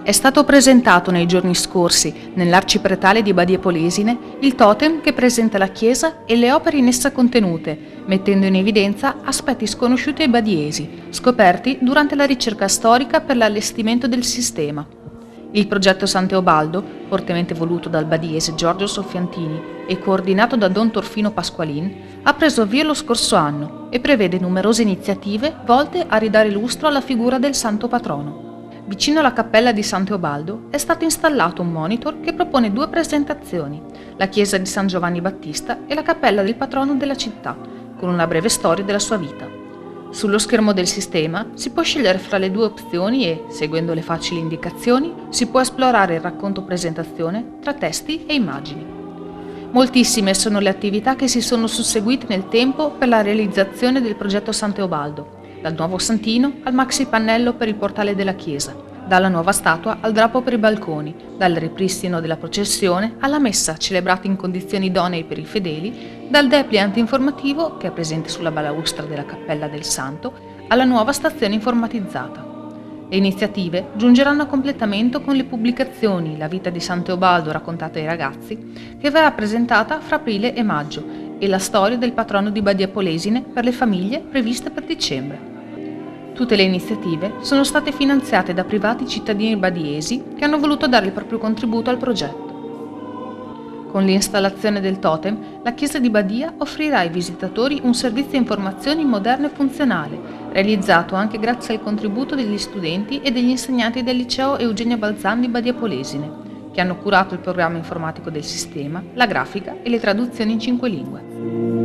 È stato presentato nei giorni scorsi, nell'arcipretale di Badia Polesine, il totem che presenta la chiesa e le opere in essa contenute, mettendo in evidenza aspetti sconosciuti ai badiesi, scoperti durante la ricerca storica per l'allestimento del sistema. Il progetto San Teobaldo, fortemente voluto dal badiese Giorgio Soffiantini e coordinato da Don Torfino Pasqualin, ha preso avvio lo scorso anno e prevede numerose iniziative volte a ridare lustro alla figura del santo patrono. Vicino alla cappella di San Teobaldo è stato installato un monitor che propone due presentazioni, la chiesa di San Giovanni Battista e la cappella del patrono della città, con una breve storia della sua vita. Sullo schermo del sistema si può scegliere fra le due opzioni e, seguendo le facili indicazioni, si può esplorare il racconto presentazione tra testi e immagini. Moltissime sono le attività che si sono susseguite nel tempo per la realizzazione del progetto San Teobaldo, dal nuovo santino al maxi pannello per il portale della chiesa, dalla nuova statua al drappo per i balconi, dal ripristino della processione alla messa celebrata in condizioni idonee per i fedeli, dal dépliant informativo che è presente sulla balaustra della cappella del santo alla nuova stazione informatizzata. Le iniziative giungeranno a completamento con le pubblicazioni La vita di San Teobaldo raccontata ai ragazzi, che verrà presentata fra aprile e maggio, e la storia del patrono di Badia Polesine per le famiglie previste per dicembre. Tutte le iniziative sono state finanziate da privati cittadini badiesi che hanno voluto dare il proprio contributo al progetto. Con l'installazione del totem, la chiesa di Badia offrirà ai visitatori un servizio di informazioni moderno e funzionale, realizzato anche grazie al contributo degli studenti e degli insegnanti del liceo Eugenio Balzan di Badia Polesine, che hanno curato il programma informatico del sistema, la grafica e le traduzioni in 5 lingue.